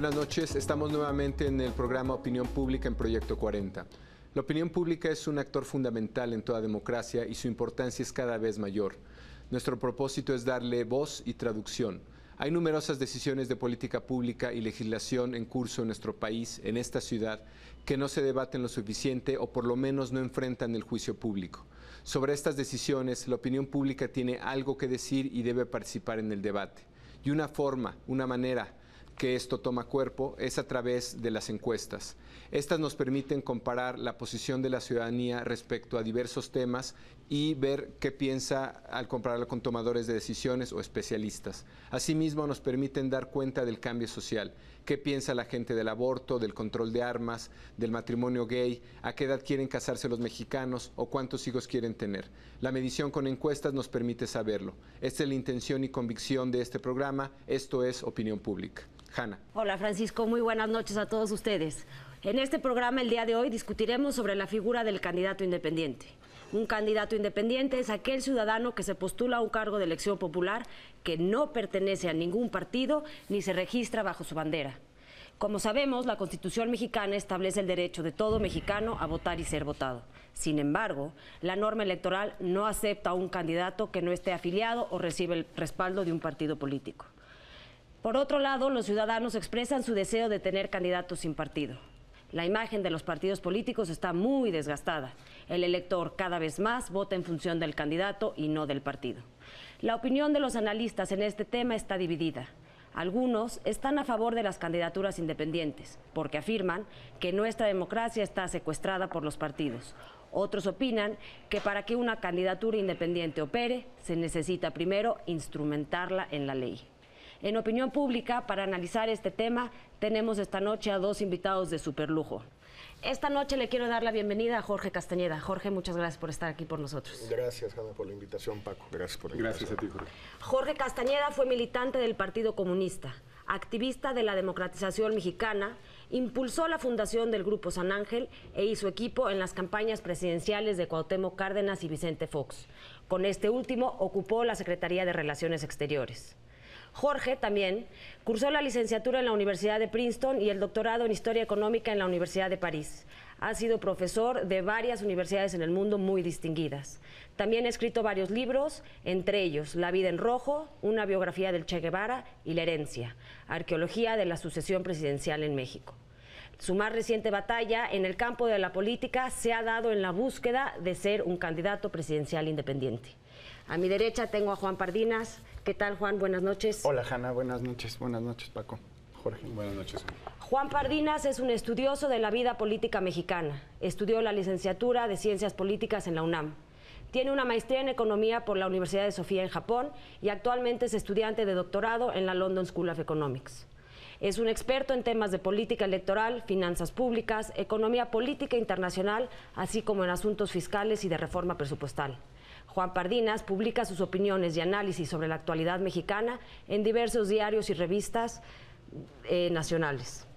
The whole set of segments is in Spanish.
Buenas noches, estamos nuevamente en el programa Opinión Pública en Proyecto 40. La opinión pública es un actor fundamental en toda democracia y su importancia es cada vez mayor. Nuestro propósito es darle voz y traducción. Hay numerosas decisiones de política pública y legislación en curso en nuestro país, en esta ciudad, que no se debaten lo suficiente o por lo menos no enfrentan el juicio público. Sobre estas decisiones, la opinión pública tiene algo que decir y debe participar en el debate. Y una manera que esto toma cuerpo es a través de las encuestas. Estas nos permiten comparar la posición de la ciudadanía respecto a diversos temas y ver qué piensa al compararlo con tomadores de decisiones o especialistas. Asimismo, nos permiten dar cuenta del cambio social. ¿Qué piensa la gente del aborto, del control de armas, del matrimonio gay? ¿A qué edad quieren casarse los mexicanos o cuántos hijos quieren tener? La medición con encuestas nos permite saberlo. Esta es la intención y convicción de este programa. Esto es Opinión Pública. Hanna. Hola Francisco, muy buenas noches a todos ustedes. En este programa el día de hoy discutiremos sobre la figura del candidato independiente. Un candidato independiente es aquel ciudadano que se postula a un cargo de elección popular que no pertenece a ningún partido ni se registra bajo su bandera. Como sabemos, la Constitución mexicana establece el derecho de todo mexicano a votar y ser votado. Sin embargo, la norma electoral no acepta a un candidato que no esté afiliado o reciba el respaldo de un partido político. Por otro lado, los ciudadanos expresan su deseo de tener candidatos sin partido. La imagen de los partidos políticos está muy desgastada. El elector cada vez más vota en función del candidato y no del partido. La opinión de los analistas en este tema está dividida. Algunos están a favor de las candidaturas independientes, porque afirman que nuestra democracia está secuestrada por los partidos. Otros opinan que para que una candidatura independiente opere, se necesita primero instrumentarla en la ley. En Opinión Pública, para analizar este tema, tenemos esta noche a dos invitados de superlujo. Esta noche le quiero dar la bienvenida a Jorge Castañeda. Jorge, muchas gracias por estar aquí por nosotros. Gracias, Hanna, por la invitación. Paco, gracias por la invitación. Gracias a ti, Jorge. Jorge Castañeda fue militante del Partido Comunista, activista de la democratización mexicana, impulsó la fundación del Grupo San Ángel e hizo equipo en las campañas presidenciales de Cuauhtémoc Cárdenas y Vicente Fox. Con este último ocupó la Secretaría de Relaciones Exteriores. Jorge también cursó la licenciatura en la Universidad de Princeton y el doctorado en Historia Económica en la Universidad de París. Ha sido profesor de varias universidades en el mundo muy distinguidas. También ha escrito varios libros, entre ellos La vida en rojo, una biografía del Che Guevara y La herencia, arqueología de la sucesión presidencial en México. Su más reciente batalla en el campo de la política se ha dado en la búsqueda de ser un candidato presidencial independiente. A mi derecha tengo a Juan Pardinas. ¿Qué tal, Juan? Buenas noches. Hola, Hanna. Buenas noches, Paco. Jorge. Buenas noches. Juan Pardinas es un estudioso de la vida política mexicana. Estudió la licenciatura de Ciencias Políticas en la UNAM. Tiene una maestría en Economía por la Universidad de Sofía en Japón y actualmente es estudiante de doctorado en la London School of Economics. Es un experto en temas de política electoral, finanzas públicas, economía política internacional, así como en asuntos fiscales y de reforma presupuestal. Juan Pardinas publica sus opiniones y análisis sobre la actualidad mexicana en diversos diarios y revistas nacionales.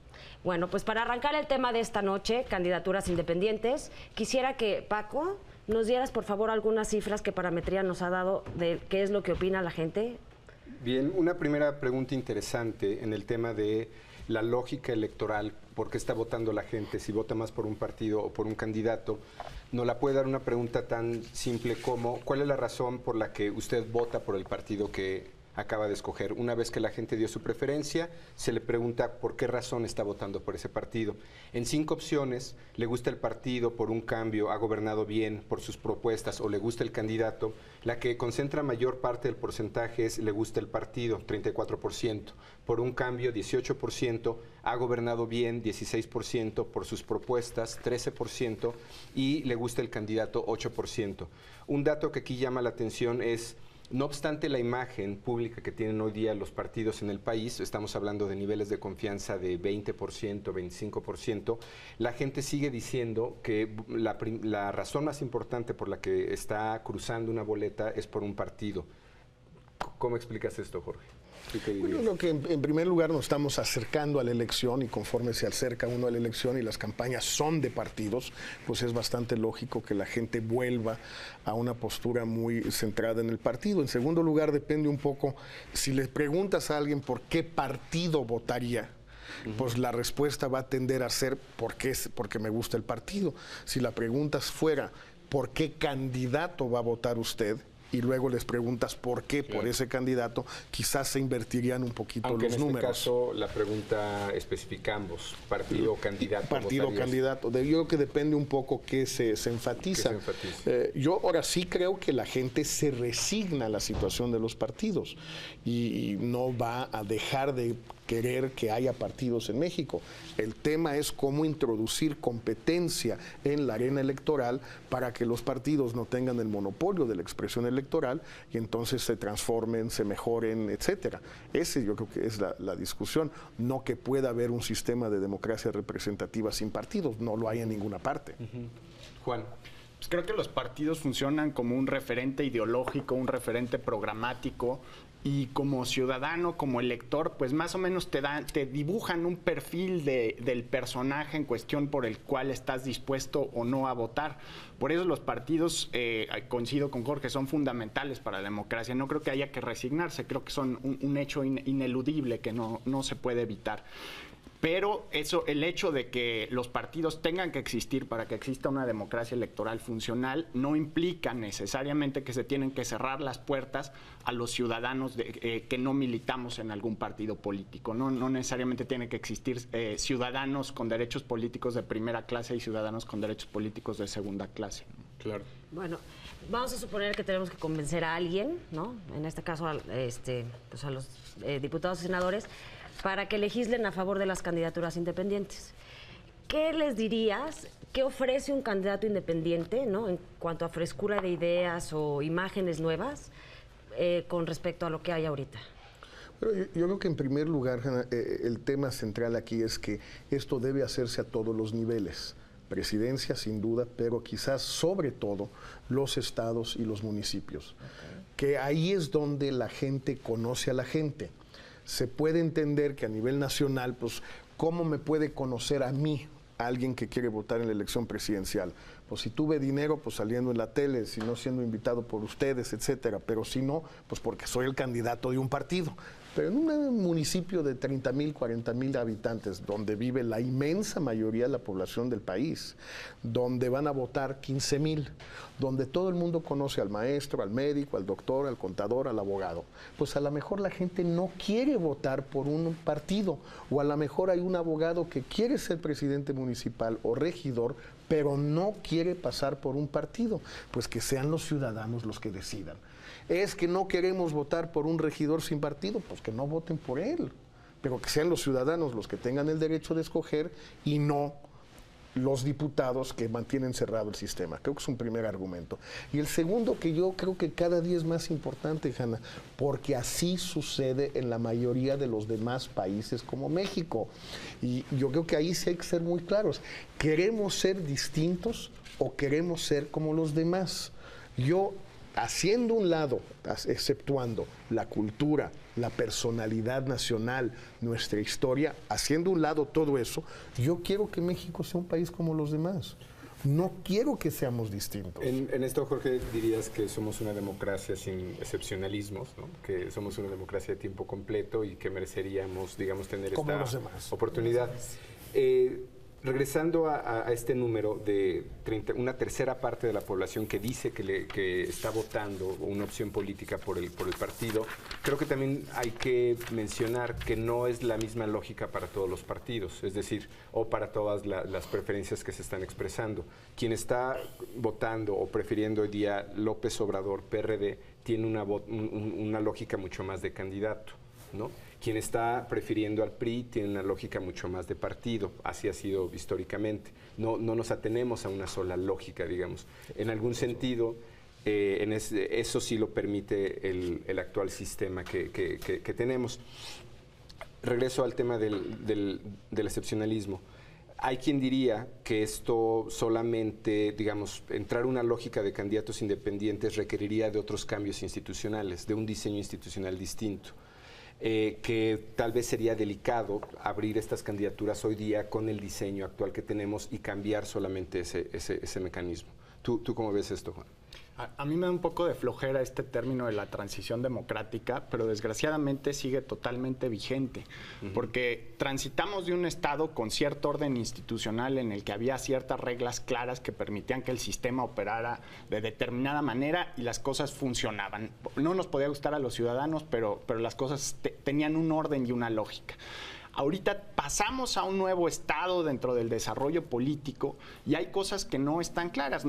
Bueno, pues para arrancar el tema de esta noche, candidaturas independientes, quisiera que, Paco, nos dieras por favor algunas cifras que Parametría nos ha dado de qué es lo que opina la gente. Bien, una primera pregunta interesante en el tema de la lógica electoral, por qué está votando la gente, si vota más por un partido o por un candidato. ¿Nos la puede dar una pregunta tan simple como cuál es la razón por la que usted vota por el partido que acaba de escoger? Una vez que la gente dio su preferencia, se le pregunta por qué razón está votando por ese partido. En 5 opciones, le gusta el partido por un cambio, ha gobernado bien por sus propuestas o le gusta el candidato. La que concentra mayor parte del porcentaje es le gusta el partido, 34%. Por un cambio, 18%, ha gobernado bien, 16%, por sus propuestas, 13%, y le gusta el candidato, 8%. Un dato que aquí llama la atención es, no obstante la imagen pública que tienen hoy día los partidos en el país, estamos hablando de niveles de confianza de 20%, 25%, la gente sigue diciendo que la razón más importante por la que está cruzando una boleta es por un partido. ¿Cómo explicas esto, Jorge? Bueno, lo que en primer lugar nos estamos acercando a la elección y conforme se acerca uno a la elección y las campañas son de partidos, pues es bastante lógico que la gente vuelva a una postura muy centrada en el partido. En segundo lugar, depende un poco, si le preguntas a alguien por qué partido votaría, pues la respuesta va a tender a ser porque me gusta el partido. Si la pregunta fuera ¿por qué candidato va a votar usted? Y luego les preguntas por qué por ese candidato, quizás se invertirían un poquito Aunque los en números. este caso la pregunta especifica ambos, partido o candidato. Partido o candidato. Yo creo que depende un poco qué se enfatiza. ¿Qué se enfatiza? Yo ahora sí creo que la gente se resigna a la situación de los partidos y no va a dejar de querer que haya partidos en México. El tema es cómo introducir competencia en la arena electoral para que los partidos no tengan el monopolio de la expresión electoral y entonces se transformen, se mejoren, etcétera. Ese yo creo que es la discusión, no que pueda haber un sistema de democracia representativa sin partidos, no lo hay en ninguna parte. Juan. Pues creo que los partidos funcionan como un referente ideológico, un referente programático, y como ciudadano, como elector, pues más o menos te dibujan un perfil del personaje en cuestión por el cual estás dispuesto o no a votar. Por eso los partidos, coincido con Jorge, son fundamentales para la democracia. No creo que haya que resignarse, creo que son un hecho ineludible que no se puede evitar. Pero el hecho de que los partidos tengan que existir para que exista una democracia electoral funcional no implica necesariamente que se tienen que cerrar las puertas a los ciudadanos que no militamos en algún partido político. No necesariamente tiene que existir ciudadanos con derechos políticos de primera clase y ciudadanos con derechos políticos de segunda clase. Claro. Bueno, vamos a suponer que tenemos que convencer a alguien, ¿no? En este caso, pues a los diputados y senadores, para que legislen a favor de las candidaturas independientes. ¿Qué les dirías? ¿Qué ofrece un candidato independiente, ¿no? En cuanto a frescura de ideas o imágenes nuevas con respecto a lo que hay ahorita? Pero yo creo que en primer lugar, Hanna, el tema central aquí es que esto debe hacerse a todos los niveles. Presidencia, sin duda, pero quizás sobre todo los estados y los municipios. Que ahí es donde la gente conoce a la gente. Se puede entender que a nivel nacional, pues, ¿cómo me puede conocer a mí alguien que quiere votar en la elección presidencial? Pues si tuve dinero, pues saliendo en la tele, si no siendo invitado por ustedes, etcétera. Pero si no, pues porque soy el candidato de un partido. Pero en un municipio de 30,000, 40,000 habitantes, donde vive la inmensa mayoría de la población del país, donde van a votar 15,000, donde todo el mundo conoce al maestro, al médico, al doctor, al contador, al abogado, pues a lo mejor la gente no quiere votar por un partido, o a lo mejor hay un abogado que quiere ser presidente municipal o regidor, pero no quiere pasar por un partido, pues que sean los ciudadanos los que decidan. Es que no queremos votar por un regidor sin partido, pues que no voten por él, pero que sean los ciudadanos los que tengan el derecho de escoger y no los diputados que mantienen cerrado el sistema. Creo que es un primer argumento. Y el segundo, que yo creo que cada día es más importante, Hanna, porque así sucede en la mayoría de los demás países como México. Y yo creo que ahí sí hay que ser muy claros. ¿Queremos ser distintos o queremos ser como los demás? Yo, haciendo un lado, exceptuando la cultura, la personalidad nacional, nuestra historia, haciendo un lado todo eso, yo quiero que México sea un país como los demás. No quiero que seamos distintos. En esto, Jorge, dirías que somos una democracia sin excepcionalismos, ¿no? Que somos una democracia de tiempo completo y que mereceríamos, digamos, tener como esta los demás. oportunidad. Regresando a este número de una tercera parte de la población que dice que está votando una opción política por el partido, creo que también hay que mencionar que no es la misma lógica para todos los partidos, es decir, o para todas las preferencias que se están expresando. Quien está votando o prefiriendo hoy día López Obrador, PRD, tiene una lógica mucho más de candidato, ¿no? Quien está prefiriendo al PRI tiene una lógica mucho más de partido, así ha sido históricamente. No nos atenemos a una sola lógica, digamos. En algún sentido, eso sí lo permite el actual sistema que tenemos. Regreso al tema del excepcionalismo. Hay quien diría que esto solamente, digamos, entrar una lógica de candidatos independientes requeriría de otros cambios institucionales, de un diseño institucional distinto. Que tal vez sería delicado abrir estas candidaturas hoy día con el diseño actual que tenemos y cambiar solamente ese mecanismo. ¿Tú cómo ves esto, Juan? A mí me da un poco de flojera este término de la transición democrática, pero desgraciadamente sigue totalmente vigente, porque transitamos de un Estado con cierto orden institucional en el que había ciertas reglas claras que permitían que el sistema operara de determinada manera y las cosas funcionaban. No nos podía gustar a los ciudadanos, pero las cosas tenían un orden y una lógica. Ahorita pasamos a un nuevo estado dentro del desarrollo político y hay cosas que no están claras.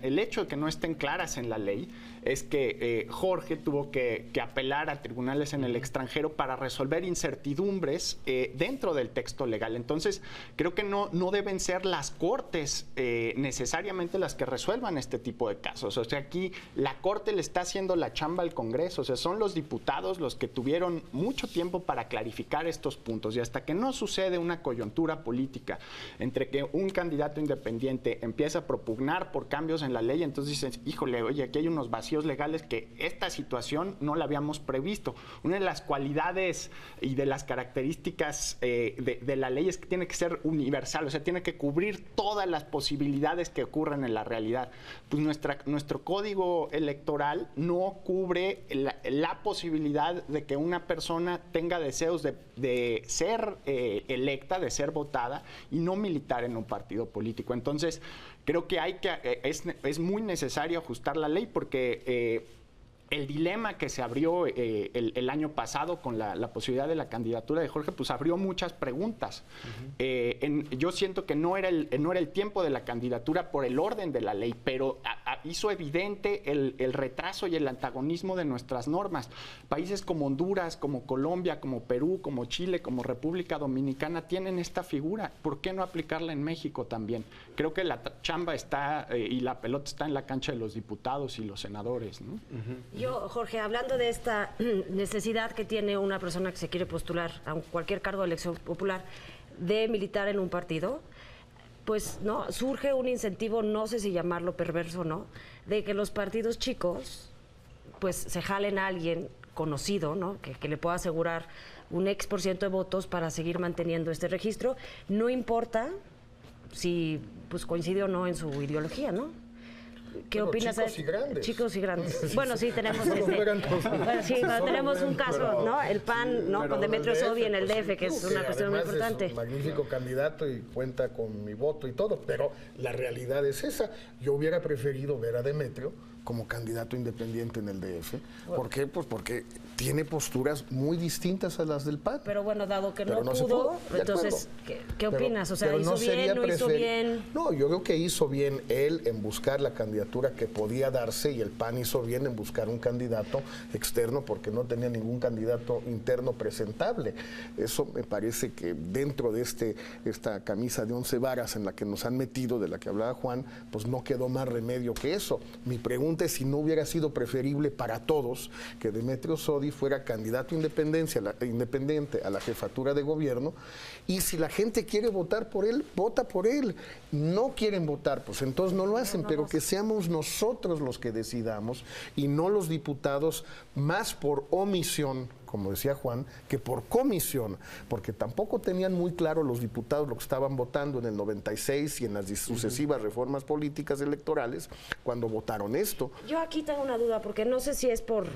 El hecho de que no estén claras en la ley es que Jorge tuvo que apelar a tribunales en el extranjero para resolver incertidumbres dentro del texto legal. Entonces, creo que no deben ser las cortes necesariamente las que resuelvan este tipo de casos. O sea, aquí la corte le está haciendo la chamba al Congreso. O sea, son los diputados los que tuvieron mucho tiempo para clarificar estos puntos. Y hasta que no sucede una coyuntura política entre que un candidato independiente empieza a propugnar por cambios en la ley, entonces dicen, híjole, oye, aquí hay unos vacíos legales que esta situación no la habíamos previsto. Una de las cualidades y de las características de la ley es que tiene que ser universal, o sea, tiene que cubrir todas las posibilidades que ocurren en la realidad. Pues nuestro código electoral no cubre la posibilidad de que una persona tenga deseos de ser electa, de ser votada y no militar en un partido político. Entonces, creo que es muy necesario ajustar la ley porque el dilema que se abrió el año pasado con la posibilidad de la candidatura de Jorge, pues abrió muchas preguntas. Yo siento que no era el tiempo de la candidatura por el orden de la ley, pero hizo evidente el retraso y el antagonismo de nuestras normas. Países como Honduras, como Colombia, como Perú, como Chile, como República Dominicana tienen esta figura. ¿Por qué no aplicarla en México también? Creo que la chamba está y la pelota está en la cancha de los diputados y los senadores, ¿no? Yo, Jorge, hablando de esta necesidad que tiene una persona que se quiere postular a cualquier cargo de elección popular de militar en un partido, pues no surge un incentivo, no sé si llamarlo perverso o no, de que los partidos chicos pues se jalen a alguien conocido, ¿no? Que le pueda asegurar un X% de votos para seguir manteniendo este registro, no importa si pues coincide o no en su ideología, ¿no? ¿Qué opinas? Chicos y grandes. Chicos y grandes. Bueno, sí, tenemos tenemos un caso, ¿no? El PAN, ¿no? Con Demetrio Sodi en el DF, que es una cuestión muy importante. Es un magnífico candidato y cuenta con mi voto y todo, pero la realidad es esa. Yo hubiera preferido ver a Demetrio como candidato independiente en el DF. ¿Por qué? Pues porque tiene posturas muy distintas a las del PAN. Pero bueno, dado que no pudo, entonces, ¿qué opinas? O sea, ¿hizo bien, no hizo bien? No, yo creo que hizo bien él en buscar la candidatura que podía darse y el PAN hizo bien en buscar un candidato externo porque no tenía ningún candidato interno presentable. Eso me parece que dentro de esta camisa de 11 varas en la que nos han metido, de la que hablaba Juan, pues no quedó más remedio que eso. Mi pregunta es si no hubiera sido preferible para todos que Demetrio Sodi fuera candidato independiente a la jefatura de gobierno, y si la gente quiere votar por él, vota por él. No quieren votar, pues entonces no lo hacen, pero que seamos nosotros los que decidamos y no los diputados, más por omisión, como decía Juan, que por comisión, porque tampoco tenían muy claro los diputados lo que estaban votando en el 96 y en las sucesivas reformas políticas electorales cuando votaron esto. Yo aquí tengo una duda, porque no sé si es por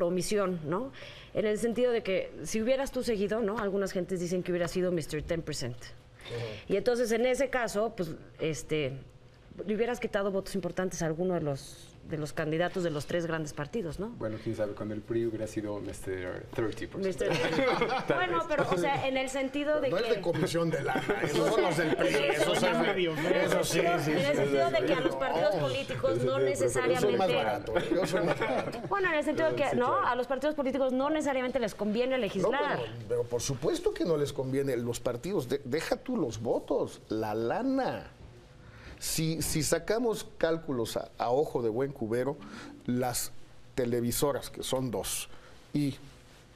omisión, ¿no? En el sentido de que si hubieras tú seguido, ¿no? Algunas gentes dicen que hubiera sido Mr. 10%. Y entonces en ese caso, pues, le hubieras quitado votos importantes a alguno de los candidatos de los tres grandes partidos, ¿no? Bueno, quién sabe, cuando el PRI hubiera sido Mr. 30%. Bueno, pero, o sea, en el sentido de no que... No es de comisión de lana, esos son los del PRI, esos son medios. Eso sí. En el sentido de que a los partidos políticos no necesariamente... Yo soy más barato, yo soy más barato. Bueno, en el sentido de que, ¿no? A los partidos políticos no necesariamente les conviene legislar. No, pero por supuesto que no les conviene. Los partidos, deja tú los votos, la lana. Si sacamos cálculos a ojo de buen cubero, las televisoras, que son dos, y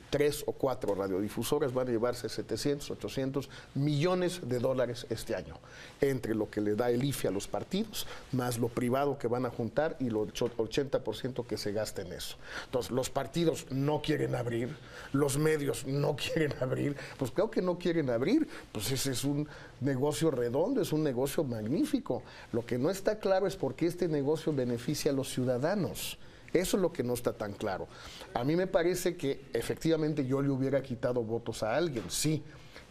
3 o 4 radiodifusoras van a llevarse 700, 800 millones de dólares este año, entre lo que le da el IFE a los partidos, más lo privado que van a juntar y el 80% que se gasta en eso. Entonces, los partidos no quieren abrir, los medios no quieren abrir, pues claro que no quieren abrir, pues ese es un negocio redondo, es un negocio magnífico. Lo que no está claro es por qué este negocio beneficia a los ciudadanos. Eso es lo que no está tan claro. A mí me parece que efectivamente yo le hubiera quitado votos a alguien, sí.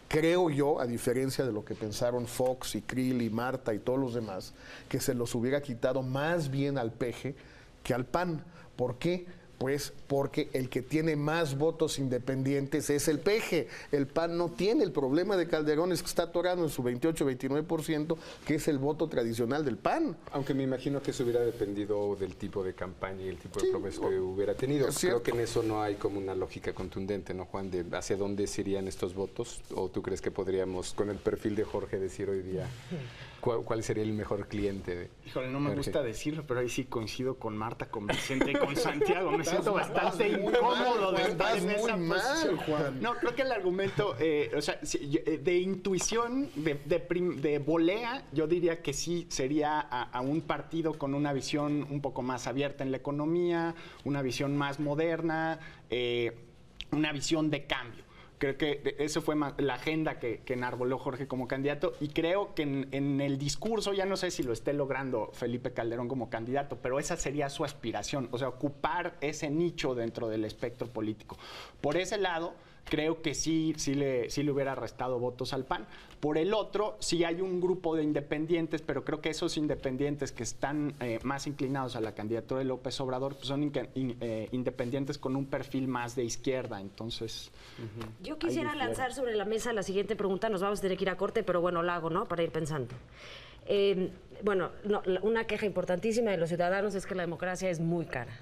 Creo yo, a diferencia de lo que pensaron Fox y Krill y Marta y todos los demás, que se los hubiera quitado más bien al PG que al PAN. ¿Por qué? Pues porque el que tiene más votos independientes es el PG. El PAN no tiene. El problema de Calderón es que está atorado en su 28-29%, que es el voto tradicional del PAN. Aunque me imagino que eso hubiera dependido del tipo de campaña y el tipo de promesa que hubiera tenido. Creo que en eso no hay como una lógica contundente, ¿no, Juan? De hacia dónde se irían estos votos. ¿O tú crees que podríamos, con el perfil de Jorge, decir hoy día cuál sería el mejor cliente? Híjole, no me gusta decirlo, pero ahí sí coincido con Marta, con Vicente y con Santiago. Me siento bastante incómodo de estar en esa posición. Juan. No, creo que el argumento, de intuición, de volea, yo diría que sí sería a un partido con una visión un poco más abierta en la economía, una visión más moderna, una visión de cambio. Creo que eso fue la agenda que enarboló Jorge como candidato, y creo que en el discurso, ya no sé si lo esté logrando Felipe Calderón como candidato, pero esa sería su aspiración, o sea, ocupar ese nicho dentro del espectro político. Por ese lado, creo que sí le hubiera restado votos al PAN. Por el otro, sí hay un grupo de independientes, pero creo que esos independientes que están más inclinados a la candidatura de López Obrador, pues son independientes con un perfil más de izquierda. Entonces, yo quisiera lanzar sobre la mesa la siguiente pregunta. Nos vamos a tener que ir a corte, pero bueno, la hago, ¿no? Para ir pensando. Una queja importantísima de los ciudadanos es que la democracia es muy cara,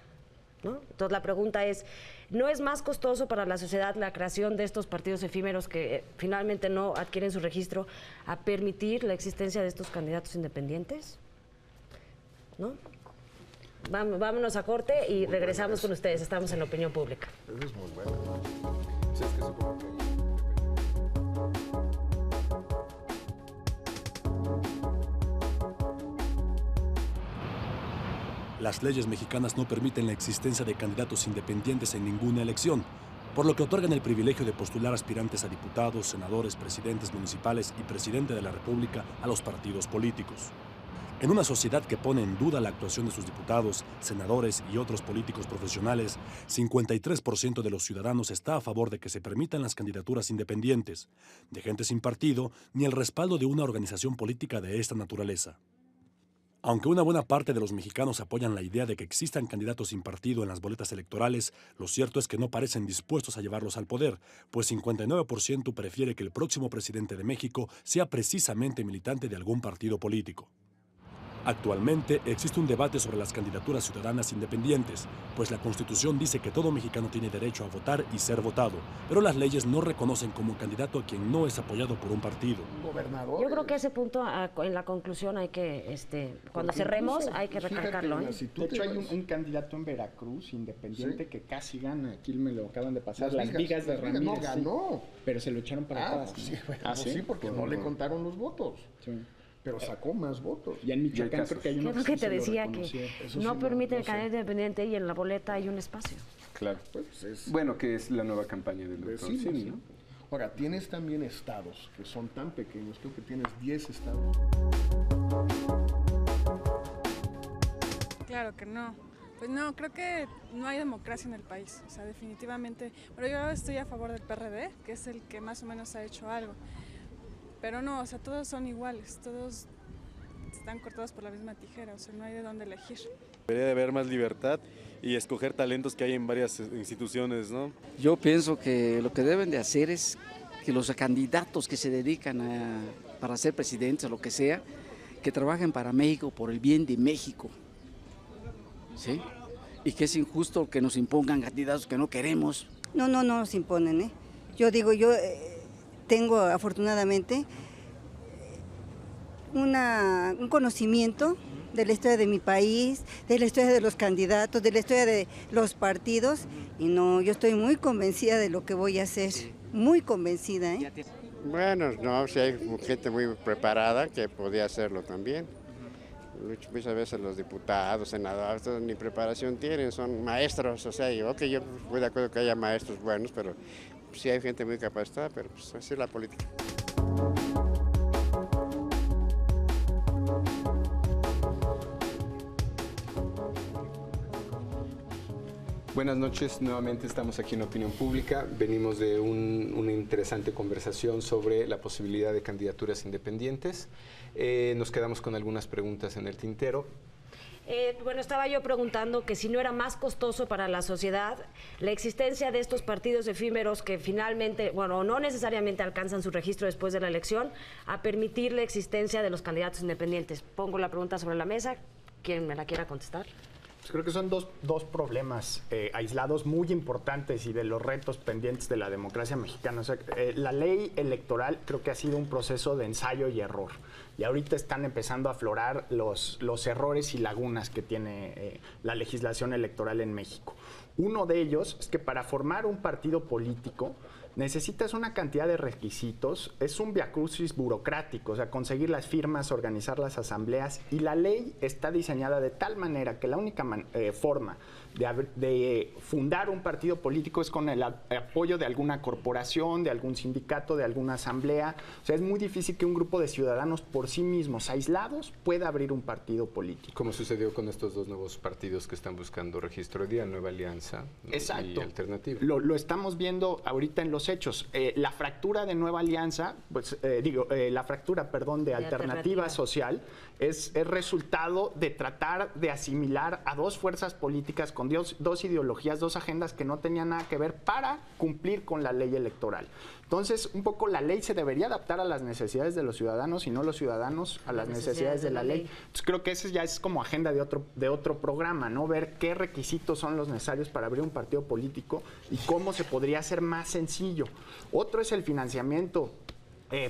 ¿no? Entonces la pregunta es, ¿no es más costoso para la sociedad la creación de estos partidos efímeros que finalmente no adquieren su registro a permitir la existencia de estos candidatos independientes? ¿No? Vámonos a corte y regresamos con ustedes. Estamos en la opinión pública. Eso es muy bueno. Sí, es que supongo que... Las leyes mexicanas no permiten la existencia de candidatos independientes en ninguna elección, por lo que otorgan el privilegio de postular aspirantes a diputados, senadores, presidentes municipales y presidente de la República a los partidos políticos. En una sociedad que pone en duda la actuación de sus diputados, senadores y otros políticos profesionales, 53% de los ciudadanos está a favor de que se permitan las candidaturas independientes, de gente sin partido ni el respaldo de una organización política de esta naturaleza. Aunque una buena parte de los mexicanos apoyan la idea de que existan candidatos sin partido en las boletas electorales, lo cierto es que no parecen dispuestos a llevarlos al poder, pues 59% prefiere que el próximo presidente de México sea precisamente militante de algún partido político. Actualmente existe un debate sobre las candidaturas ciudadanas independientes, pues la Constitución dice que todo mexicano tiene derecho a votar y ser votado, pero las leyes no reconocen como candidato a quien no es apoyado por un partido. Gobernador. Yo creo que ese punto, en la conclusión, hay que, cuando cerremos, hay que recalcarlo. De hecho, hay un candidato en Veracruz, independiente, que casi gana. Aquí me lo acaban de pasar. Las vigas de Ramírez. No ganó. Sí, pero se lo echaron para atrás. Sí, porque no le contaron los votos. Sí. Pero sacó más votos. Y en Michoacán creo que hay uno que sí te decía que no permite el sé. candidato independiente y en la boleta hay un espacio. Claro. Pues Bueno, que es la nueva campaña del doctor sí, Simi, ¿no? Ahora, tienes también estados que son tan pequeños, creo que tienes 10 estados. Claro que no. Pues no, creo que no hay democracia en el país. O sea, definitivamente. Pero yo estoy a favor del PRD, que es el que más o menos ha hecho algo. Pero no, o sea, todos son iguales, todos están cortados por la misma tijera, o sea, no hay de dónde elegir. Debería de haber más libertad y escoger talentos que hay en varias instituciones, ¿no? Yo pienso que lo que deben de hacer es que los candidatos que se dedican para ser presidentes o lo que sea, que trabajen para México, por el bien de México, ¿sí? Y que es injusto que nos impongan candidatos que no queremos. No nos imponen, ¿eh? Yo digo, tengo afortunadamente un conocimiento de la historia de mi país, de la historia de los candidatos, de la historia de los partidos. Y no, yo estoy muy convencida de lo que voy a hacer, muy convencida, ¿eh? Bueno, no, si hay gente muy preparada que podía hacerlo también. Muchas veces los diputados, senadores, ni preparación tienen, son maestros, o sea, yo voy de acuerdo que haya maestros buenos, pero sí hay gente muy capacitada, pero pues así es la política. Buenas noches, nuevamente estamos aquí en Opinión Pública. Venimos de una interesante conversación sobre la posibilidad de candidaturas independientes. Nos quedamos con algunas preguntas en el tintero. Bueno, estaba yo preguntando que si no era más costoso para la sociedad la existencia de estos partidos efímeros que finalmente, bueno, no necesariamente alcanzan su registro después de la elección, a permitir la existencia de los candidatos independientes. Pongo la pregunta sobre la mesa. ¿Quién me la quiera contestar? Creo que son dos problemas aislados muy importantes y de los retos pendientes de la democracia mexicana. O sea, la ley electoral creo que ha sido un proceso de ensayo y error. Y ahorita están empezando a aflorar los errores y lagunas que tiene la legislación electoral en México. Uno de ellos es que para formar un partido político necesitas una cantidad de requisitos, es un viacrucis burocrático, o sea, conseguir las firmas, organizar las asambleas, y la ley está diseñada de tal manera que la única forma de fundar un partido político es con el apoyo de alguna corporación, de algún sindicato, de alguna asamblea. O sea, es muy difícil que un grupo de ciudadanos por sí mismos, aislados, pueda abrir un partido político. Como sucedió con estos dos nuevos partidos que están buscando registro hoy día, Nueva Alianza, ¿no? Exacto. Y Alternativa. Lo estamos viendo ahorita en los hechos. La fractura de Nueva Alianza, pues la fractura, perdón, de Alternativa Social es resultado de tratar de asimilar a dos fuerzas políticas con dos ideologías, dos agendas que no tenían nada que ver para cumplir con la ley electoral. Entonces, un poco la ley se debería adaptar a las necesidades de los ciudadanos y no los ciudadanos a las necesidades de la ley. Entonces, creo que ese ya es como agenda de otro programa, ¿no? Ver qué requisitos son los necesarios para abrir un partido político y cómo se podría hacer más sencillo. Otro es el financiamiento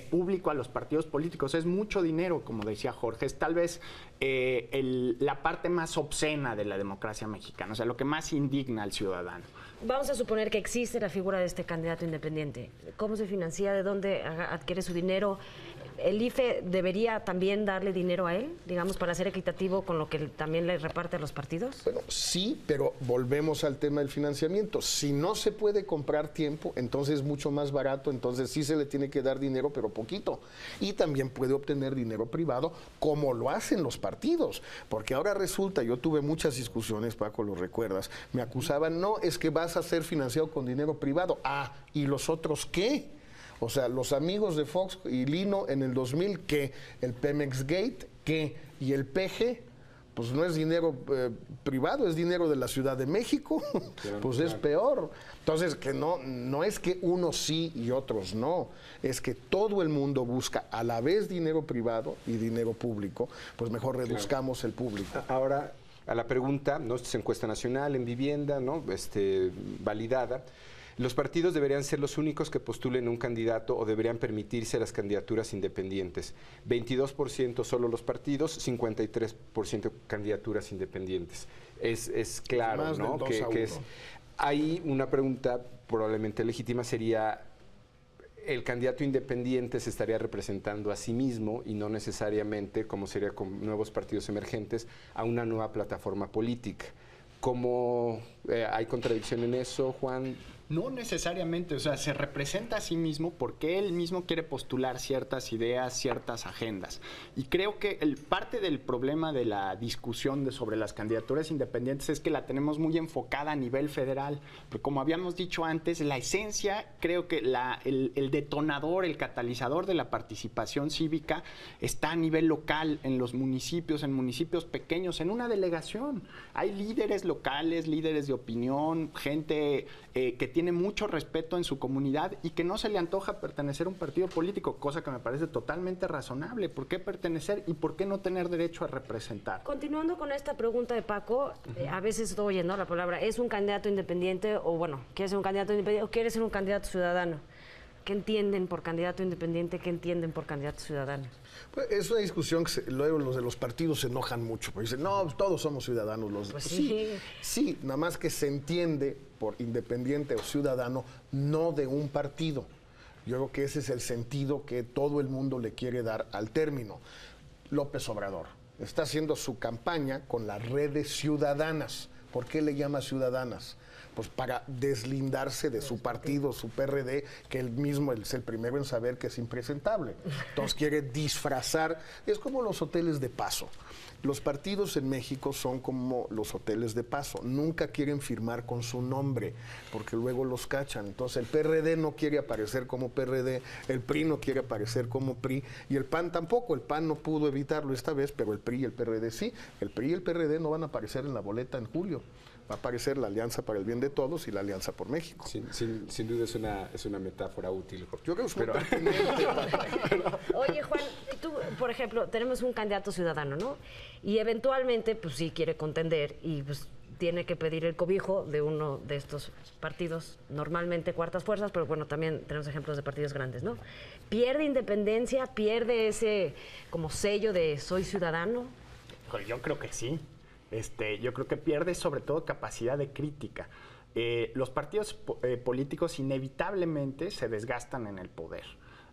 público a los partidos políticos. Es mucho dinero, como decía Jorge, es tal vez la parte más obscena de la democracia mexicana, o sea, lo que más indigna al ciudadano. Vamos a suponer que existe la figura de este candidato independiente. ¿Cómo se financia? ¿De dónde adquiere su dinero? ¿El IFE debería también darle dinero a él, digamos, para ser equitativo con lo que también le reparte a los partidos? Bueno, sí, pero volvemos al tema del financiamiento. Si no se puede comprar tiempo, entonces es mucho más barato, entonces sí se le tiene que dar dinero, pero poquito. Y también puede obtener dinero privado, como lo hacen los partidos. Porque ahora resulta, yo tuve muchas discusiones, Paco, lo recuerdas, me acusaban, no, es que vas a ser financiado con dinero privado. Ah, ¿y los otros qué? O sea, los amigos de Fox y Lino en el 2000, ¿qué? El Pemex Gate, ¿qué? Y el PG, pues no es dinero privado, es dinero de la Ciudad de México, pues es peor. Entonces, que no es que unos sí y otros no, es que todo el mundo busca a la vez dinero privado y dinero público, pues mejor reduzcamos el público. Ahora, a la pregunta, ¿no? Esta es encuesta nacional en vivienda, ¿no? Validada. ¿Los partidos deberían ser los únicos que postulen un candidato o deberían permitirse las candidaturas independientes? 22% solo los partidos, 53% candidaturas independientes. Es claro, más ¿no? Hay una pregunta probablemente legítima, sería: ¿el candidato independiente se estaría representando a sí mismo y no necesariamente, como sería con nuevos partidos emergentes, a una nueva plataforma política? ¿Cómo hay contradicción en eso, Juan? No necesariamente, o sea, se representa a sí mismo porque él mismo quiere postular ciertas ideas, ciertas agendas. Y creo que parte del problema de la discusión sobre las candidaturas independientes es que la tenemos muy enfocada a nivel federal. Pero como habíamos dicho antes, la esencia, creo que el detonador, el catalizador de la participación cívica está a nivel local, en los municipios, en municipios pequeños, en una delegación. Hay líderes locales, líderes de opinión, gente que tiene mucho respeto en su comunidad y que no se le antoja pertenecer a un partido político, cosa que me parece totalmente razonable. ¿Por qué pertenecer y por qué no tener derecho a representar? Continuando con esta pregunta de Paco, a veces estoy oyendo la palabra, ¿es un candidato independiente o, bueno, quieres ser un candidato independiente o quieres ser un candidato ciudadano? ¿Qué entienden por candidato independiente? ¿Qué entienden por candidato ciudadano? Pues es una discusión que luego los de los partidos se enojan mucho, porque dicen, no, todos somos ciudadanos. Pues sí. Sí, nada más que se entiende por independiente o ciudadano, no de un partido. Yo creo que ese es el sentido que todo el mundo le quiere dar al término. López Obrador está haciendo su campaña con las redes ciudadanas. ¿Por qué le llama ciudadanas? Pues para deslindarse de su partido, su PRD, que él mismo es el primero en saber que es impresentable. Entonces quiere disfrazar, es como los hoteles de paso. Los partidos en México son como los hoteles de paso, nunca quieren firmar con su nombre, porque luego los cachan. Entonces el PRD no quiere aparecer como PRD, el PRI no quiere aparecer como PRI, y el PAN tampoco. El PAN no pudo evitarlo esta vez, pero el PRI y el PRD sí. El PRI y el PRD no van a aparecer en la boleta en julio. Va a aparecer la Alianza para el Bien de Todos y la Alianza por México. Sin duda es una metáfora útil. Yo creo que es muy pertinente. Oye, Juan, tú, por ejemplo, tenemos un candidato ciudadano, ¿no? Y eventualmente, pues sí quiere contender y pues tiene que pedir el cobijo de uno de estos partidos, normalmente cuartas fuerzas, pero bueno, también tenemos ejemplos de partidos grandes, ¿no? ¿Pierde independencia? ¿Pierde ese como sello de soy ciudadano? Yo creo que sí. Yo creo que pierde sobre todo capacidad de crítica. Los partidos políticos inevitablemente se desgastan en el poder.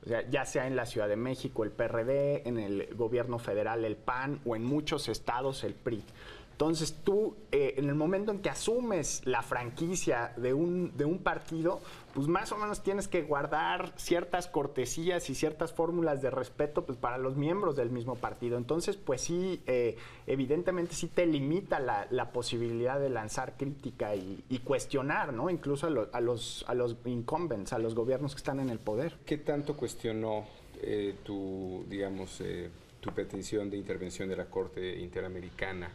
O sea, ya sea en la Ciudad de México el PRD, en el gobierno federal el PAN o en muchos estados el PRI. Entonces tú, en el momento en que asumes la franquicia de un partido, pues más o menos tienes que guardar ciertas cortesías y ciertas fórmulas de respeto pues, para los miembros del mismo partido. Entonces, pues sí, evidentemente sí te limita la posibilidad de lanzar crítica y cuestionar, ¿no? Incluso a los incumbents, a los gobiernos que están en el poder. ¿Qué tanto cuestionó tu petición de intervención de la Corte Interamericana?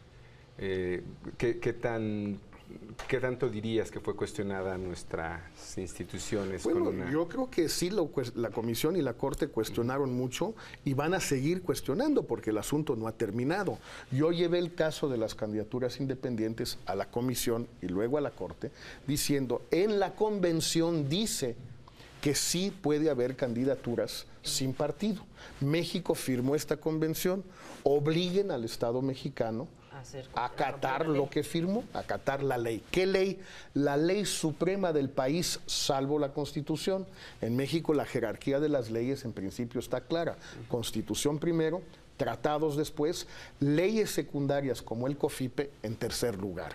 ¿Qué tanto dirías que fue cuestionada nuestras instituciones? Bueno, yo creo que sí, la Comisión y la Corte cuestionaron mucho y van a seguir cuestionando porque el asunto no ha terminado. Yo llevé el caso de las candidaturas independientes a la Comisión y luego a la Corte diciendo, en la Convención dice que sí puede haber candidaturas sin partido. México firmó esta convención, obliguen al Estado mexicano a acatar lo que firmó, a acatar la ley. ¿Qué ley? La ley suprema del país, salvo la Constitución. En México la jerarquía de las leyes en principio está clara. Constitución primero, tratados después, leyes secundarias como el COFIPE en tercer lugar.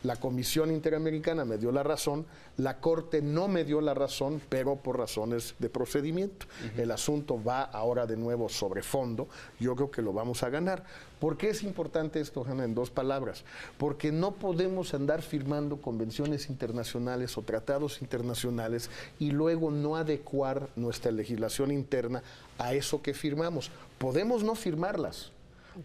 La Comisión Interamericana me dio la razón, la Corte no me dio la razón, pero por razones de procedimiento. El asunto va ahora de nuevo sobre fondo, yo creo que lo vamos a ganar. ¿Por qué es importante esto, Hanna? En dos palabras. Porque no podemos andar firmando convenciones internacionales o tratados internacionales y luego no adecuar nuestra legislación interna a eso que firmamos. Podemos no firmarlas.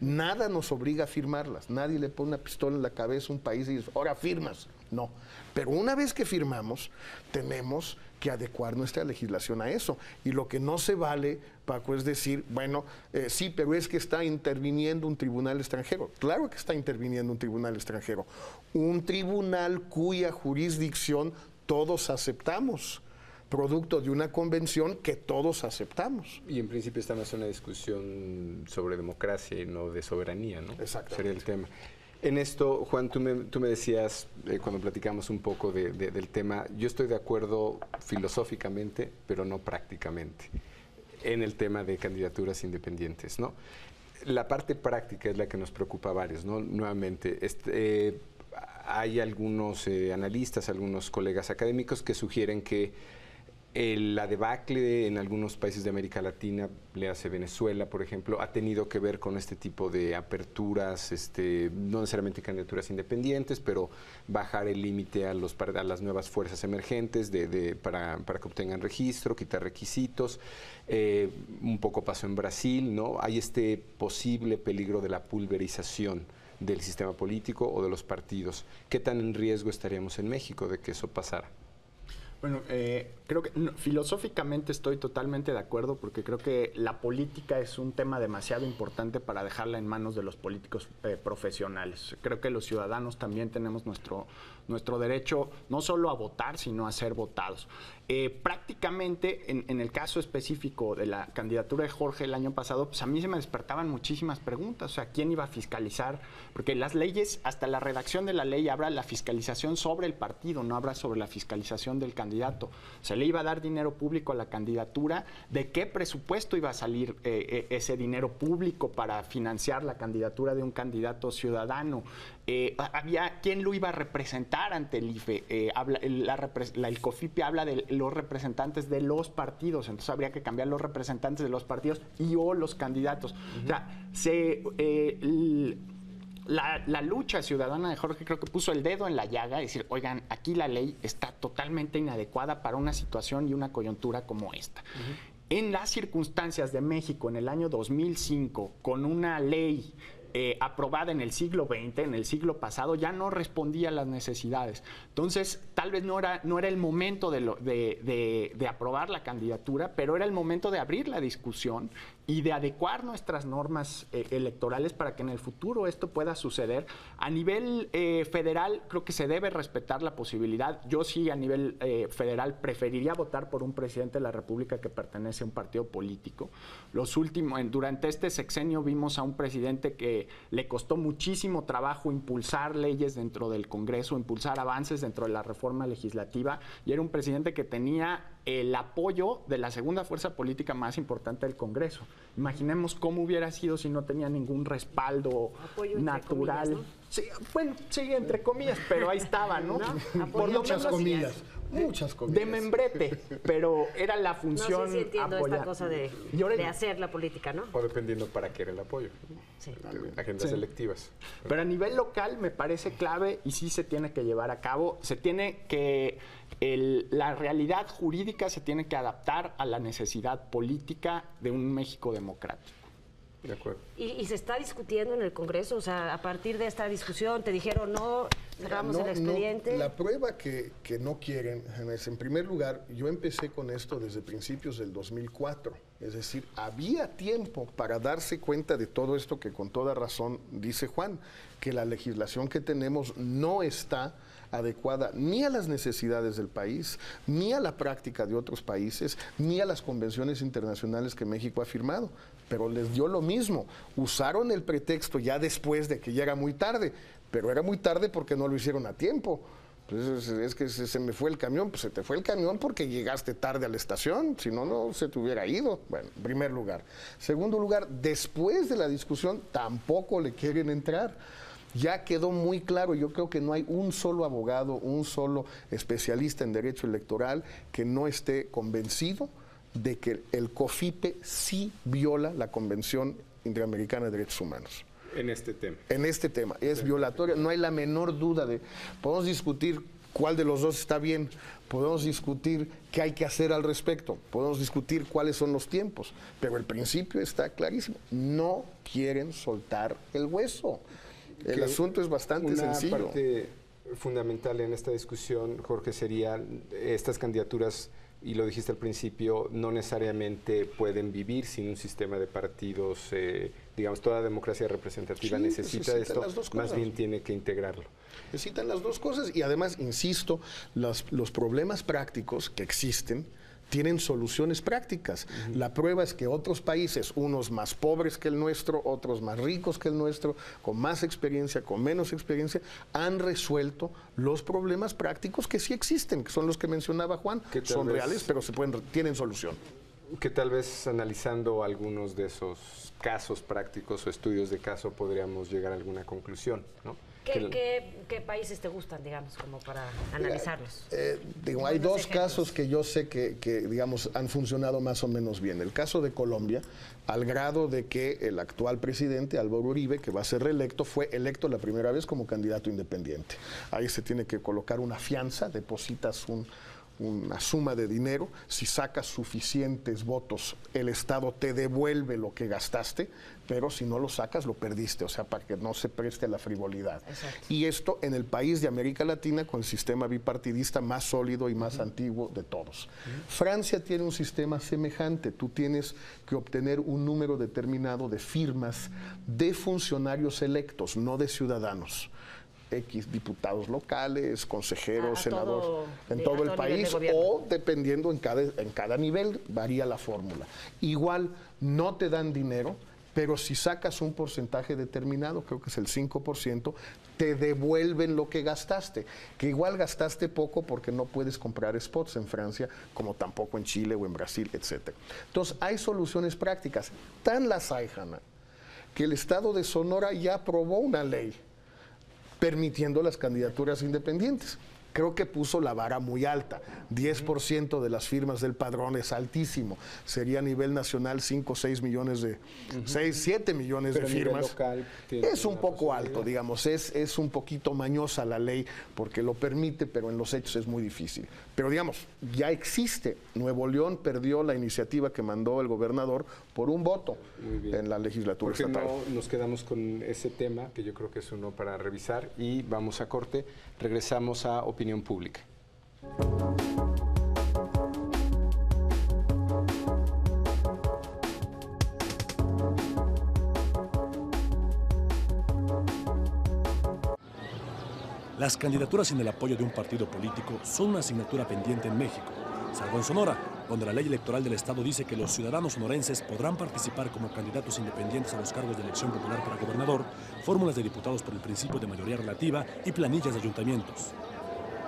Nada nos obliga a firmarlas. Nadie le pone una pistola en la cabeza a un país y dice, ahora firmas. No. Pero una vez que firmamos, tenemos que adecuar nuestra legislación a eso. Y lo que no se vale, Paco, es decir, bueno, sí, pero es que está interviniendo un tribunal extranjero. Claro que está interviniendo un tribunal extranjero. Un tribunal cuya jurisdicción todos aceptamos, producto de una convención que todos aceptamos. Y en principio esta no es una discusión sobre democracia y no de soberanía, ¿no? Exactamente. Sería el tema. En esto, Juan, tú me decías, cuando platicamos un poco del tema, yo estoy de acuerdo filosóficamente, pero no prácticamente, en el tema de candidaturas independientes, ¿no? La parte práctica es la que nos preocupa a varios, ¿no? Nuevamente, hay algunos analistas, algunos colegas académicos que sugieren que la debacle en algunos países de América Latina, le hace Venezuela, por ejemplo, ha tenido que ver con este tipo de aperturas, no necesariamente candidaturas independientes, pero bajar el límite a las nuevas fuerzas emergentes para que obtengan registro, quitar requisitos. Un poco pasó en Brasil, ¿no? Hay este posible peligro de la pulverización del sistema político o de los partidos. ¿Qué tan en riesgo estaríamos en México de que eso pasara? Bueno, creo que filosóficamente estoy totalmente de acuerdo, porque creo que la política es un tema demasiado importante para dejarla en manos de los políticos profesionales. Creo que los ciudadanos también tenemos nuestro derecho no solo a votar, sino a ser votados. Prácticamente, en el caso específico de la candidatura de Jorge el año pasado, pues a mí se me despertaban muchísimas preguntas. O sea, ¿quién iba a fiscalizar? Porque las leyes, hasta la redacción de la ley, habla la fiscalización sobre el partido, no habla sobre la fiscalización del candidato. Se le iba a dar dinero público a la candidatura. ¿De qué presupuesto iba a salir ese dinero público para financiar la candidatura de un candidato ciudadano? Había quién lo iba a representar ante el IFE. El COFIPE habla de los representantes de los partidos, entonces habría que cambiar los representantes de los partidos o los candidatos. O sea, la lucha ciudadana de Jorge creo que puso el dedo en la llaga y decir, oigan, aquí la ley está totalmente inadecuada para una situación y una coyuntura como esta. En las circunstancias de México en el año 2005, con una ley aprobada en el siglo XX, en el siglo pasado, ya no respondía a las necesidades. Entonces, tal vez no era el momento de aprobar la candidatura, pero era el momento de abrir la discusión y de adecuar nuestras normas electorales para que en el futuro esto pueda suceder. A nivel federal, creo que se debe respetar la posibilidad. Yo sí, a nivel federal, preferiría votar por un presidente de la República que pertenece a un partido político. Durante este sexenio vimos a un presidente que le costó muchísimo trabajo impulsar leyes dentro del Congreso, impulsar avances dentro de la reforma legislativa, y era un presidente que tenía el apoyo de la segunda fuerza política más importante del Congreso. Imaginemos cómo hubiera sido si no tenía ningún respaldo natural. Comillas, ¿no? Sí, bueno, sí, entre comillas, pero ahí estaba, ¿no? Por muchas comillas. Muchas comillas. De membrete, pero era la función. No, sí entiendo esta cosa de hacer la política, ¿no? O dependiendo para qué era el apoyo. Sí. Agendas selectivas. Pero a nivel local me parece clave y sí se tiene que llevar a cabo. Se tiene que la realidad jurídica se tiene que adaptar a la necesidad política de un México democrático. De acuerdo. ¿Y se está discutiendo en el Congreso? O sea, a partir de esta discusión, ¿te dijeron no, cerramos el expediente? No, la prueba que no quieren es, en primer lugar, yo empecé con esto desde principios del 2004. Es decir, había tiempo para darse cuenta de todo esto que con toda razón dice Juan, que la legislación que tenemos no está adecuada ni a las necesidades del país, ni a la práctica de otros países, ni a las convenciones internacionales que México ha firmado. Pero les dio lo mismo. Usaron el pretexto ya después de que ya era muy tarde, pero era muy tarde porque no lo hicieron a tiempo. Pues es que se me fue el camión, pues se te fue el camión porque llegaste tarde a la estación, si no, no se te hubiera ido. Bueno, en primer lugar. Segundo lugar, después de la discusión tampoco le quieren entrar. Ya quedó muy claro, yo creo que no hay un solo abogado, un solo especialista en derecho electoral que no esté convencido de que el COFIPE sí viola la Convención Interamericana de Derechos Humanos. En este tema. En este tema, es violatoria, no hay la menor duda de... Podemos discutir cuál de los dos está bien, podemos discutir qué hay que hacer al respecto, podemos discutir cuáles son los tiempos, pero el principio está clarísimo, no quieren soltar el hueso. El asunto es bastante sencillo. Una parte fundamental en esta discusión, Jorge, sería estas candidaturas, y lo dijiste al principio, no necesariamente pueden vivir sin un sistema de partidos, digamos, toda democracia representativa necesita esto, más bien tiene que integrarlo. Necesitan las dos cosas y además, insisto, los problemas prácticos que existen tienen soluciones prácticas. La prueba es que otros países, unos más pobres que el nuestro, otros más ricos que el nuestro, con más experiencia, con menos experiencia, han resuelto los problemas prácticos que sí existen, que son los que mencionaba Juan, son reales, pero tienen solución. Que tal vez analizando algunos de esos casos prácticos o estudios de caso podríamos llegar a alguna conclusión, ¿no? ¿Qué países te gustan, digamos, como para analizarlos? Hay dos casos que yo sé que, digamos, han funcionado más o menos bien. El caso de Colombia, al grado de que el actual presidente, Álvaro Uribe, que va a ser reelecto, fue electo la primera vez como candidato independiente. Ahí se tiene que colocar una fianza, depositas una suma de dinero, si sacas suficientes votos, el Estado te devuelve lo que gastaste, pero si no lo sacas, lo perdiste, o sea, para que no se preste a la frivolidad. Exacto. Y esto en el país de América Latina con el sistema bipartidista más sólido y más antiguo de todos. Francia tiene un sistema semejante, tú tienes que obtener un número determinado de firmas de funcionarios electos, no de ciudadanos. X diputados locales, consejeros, senadores, en todo el país, o dependiendo en cada nivel, varía la fórmula. Igual no te dan dinero, pero si sacas un porcentaje determinado, creo que es el 5%, te devuelven lo que gastaste, que igual gastaste poco porque no puedes comprar spots en Francia, como tampoco en Chile o en Brasil, etc. Entonces, hay soluciones prácticas. Tan las hay, Hanna, que el Estado de Sonora ya aprobó una ley permitiendo las candidaturas independientes. Creo que puso la vara muy alta. 10% de las firmas del padrón es altísimo. Sería a nivel nacional 5 o 6 millones de... 6, 7 millones de firmas. Local, es un poco alto, digamos. Es un poquito mañosa la ley porque lo permite, pero en los hechos es muy difícil. Pero digamos, ya existe. Nuevo León perdió la iniciativa que mandó el gobernador por un voto en la legislatura estatal. ¿Por qué no nos quedamos con ese tema, que yo creo que es uno para revisar, y vamos a corte? Regresamos a Opinión Pública. Las candidaturas sin el apoyo de un partido político son una asignatura pendiente en México, salvo en Sonora, donde la ley electoral del Estado dice que los ciudadanos sonorenses podrán participar como candidatos independientes a los cargos de elección popular para gobernador, fórmulas de diputados por el principio de mayoría relativa y planillas de ayuntamientos.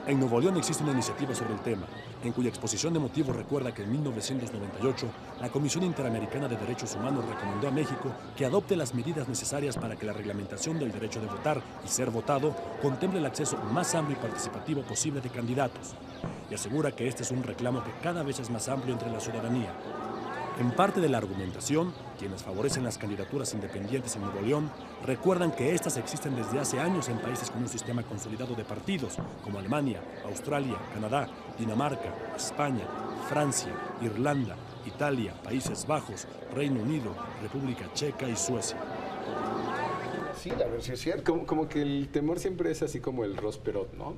En Nuevo León existe una iniciativa sobre el tema, en cuya exposición de motivos recuerda que en 1998 la Comisión Interamericana de Derechos Humanos recomendó a México que adopte las medidas necesarias para que la reglamentación del derecho de votar y ser votado contemple el acceso más amplio y participativo posible de candidatos, y asegura que este es un reclamo que cada vez es más amplio entre la ciudadanía. En parte de la argumentación, quienes favorecen las candidaturas independientes en Nuevo León recuerdan que estas existen desde hace años en países con un sistema consolidado de partidos, como Alemania, Australia, Canadá, Dinamarca, España, Francia, Irlanda, Italia, Países Bajos, Reino Unido, República Checa y Suecia. Sí, a ver si es cierto. Como que el temor siempre es así como el Rosperot, ¿no?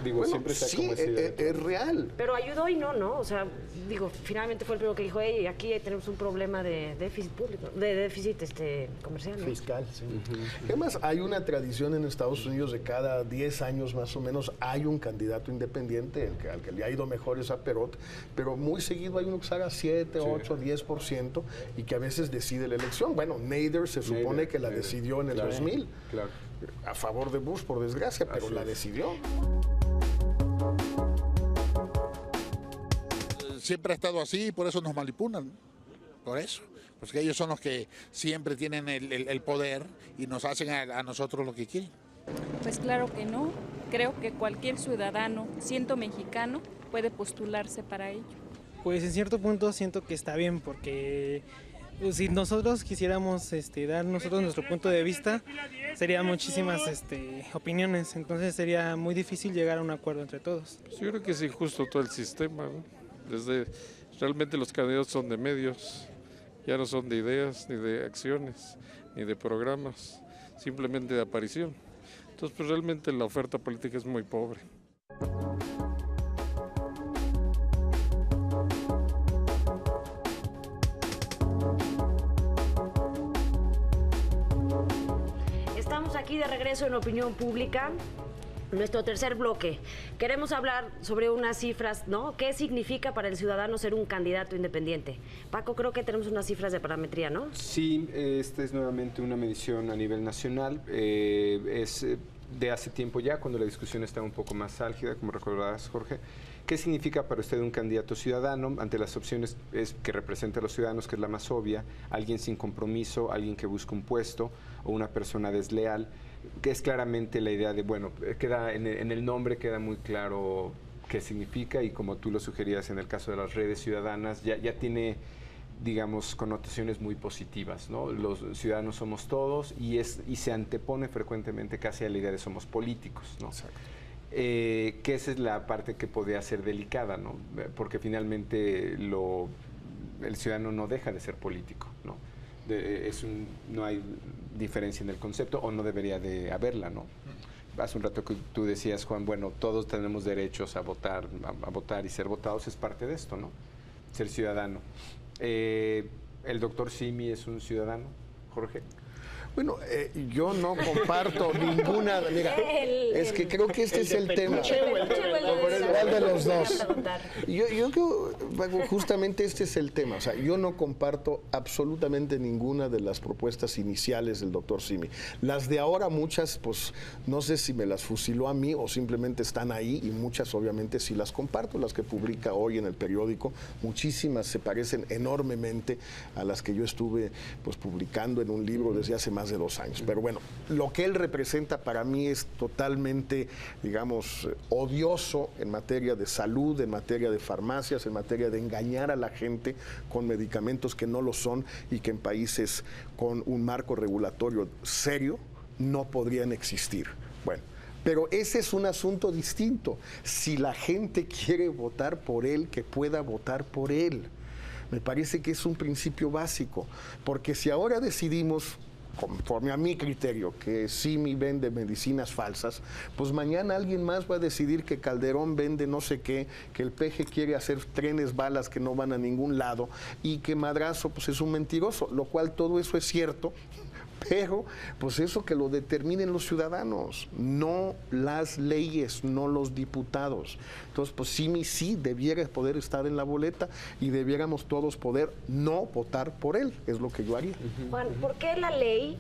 Digo, bueno, siempre está sí, como es real. Pero ayudó y no, o sea, digo, finalmente fue el primero que dijo, hey, aquí tenemos un problema de déficit público, de déficit comercial, ¿no? Fiscal, sí. Además, hay una tradición en Estados Unidos de cada 10 años más o menos hay un candidato independiente, al que le ha ido mejor es a Perot, pero muy seguido hay uno que saca 7, 8, 10% y que a veces decide la elección. Bueno, Nader se supone que la decidió en el 2000, a favor de Bush, por desgracia, pero la decidió. Siempre ha estado así y por eso nos manipulan, por eso, porque ellos son los que siempre tienen el poder y nos hacen a nosotros lo que quieren. Pues claro que no, creo que cualquier ciudadano, siendo mexicano, puede postularse para ello. Pues en cierto punto siento que está bien, porque si nosotros quisiéramos dar nosotros nuestro punto de vista, serían muchísimas opiniones, entonces sería muy difícil llegar a un acuerdo entre todos. Pues yo creo que es injusto todo el sistema, ¿no? Realmente los candidatos son de medios, ya no son de ideas, ni de acciones, ni de programas, simplemente de aparición. Entonces, pues realmente la oferta política es muy pobre. Estamos aquí de regreso en Opinión Pública. Nuestro tercer bloque. Queremos hablar sobre unas cifras, ¿no? ¿Qué significa para el ciudadano ser un candidato independiente? Paco, creo que tenemos unas cifras de parametría, ¿no? Sí, esta es nuevamente una medición a nivel nacional. Es de hace tiempo ya, cuando la discusión está un poco más álgida, como recordarás, Jorge. ¿Qué significa para usted un candidato ciudadano? Ante las opciones que representa a los ciudadanos, que es la más obvia, alguien sin compromiso, alguien que busca un puesto o una persona desleal, que es claramente la idea de, bueno, queda en el nombre queda muy claro qué significa, y como tú lo sugerías en el caso de las redes ciudadanas, ya tiene, digamos, connotaciones muy positivas, ¿no? Los ciudadanos somos todos y se antepone frecuentemente casi a la idea de somos políticos, ¿no? Exacto. que esa es la parte que podría ser delicada, ¿no? Porque finalmente el ciudadano no deja de ser político, ¿no? No hay diferencia en el concepto, o no debería de haberla, ¿no? Hace un rato que tú decías, Juan, bueno, todos tenemos derechos a votar y ser votados, es parte de esto, ¿no? Ser ciudadano. ¿El doctor Simi es un ciudadano, Jorge? Bueno, yo no comparto ninguna. Mira, es que creo que este es el tema. ¿Cuál de los dos? Yo creo, justamente este es el tema. O sea, yo no comparto absolutamente ninguna de las propuestas iniciales del doctor Simi. Las de ahora, muchas, pues no sé si me las fusiló a mí o simplemente están ahí, y muchas obviamente sí las comparto, las que publica hoy en el periódico. Muchísimas se parecen enormemente a las que yo estuve pues publicando en un libro desde hace más de 2 años. Pero bueno, lo que él representa para mí es totalmente, digamos, odioso en materia de salud, en materia de farmacias, en materia de engañar a la gente con medicamentos que no lo son y que en países con un marco regulatorio serio no podrían existir. Bueno, pero ese es un asunto distinto. Si la gente quiere votar por él, que pueda votar por él. Me parece que es un principio básico, porque si ahora decidimos, conforme a mi criterio, que Simi vende medicinas falsas, pues mañana alguien más va a decidir que Calderón vende no sé qué, que el PG quiere hacer trenes balas que no van a ningún lado y que Madrazo pues es un mentiroso, lo cual todo eso es cierto, pero pues eso que lo determinen los ciudadanos, no las leyes, no los diputados. Entonces pues Simi sí debiera poder estar en la boleta y debiéramos todos poder no votar por él, es lo que yo haría. Juan, ¿por qué la ley,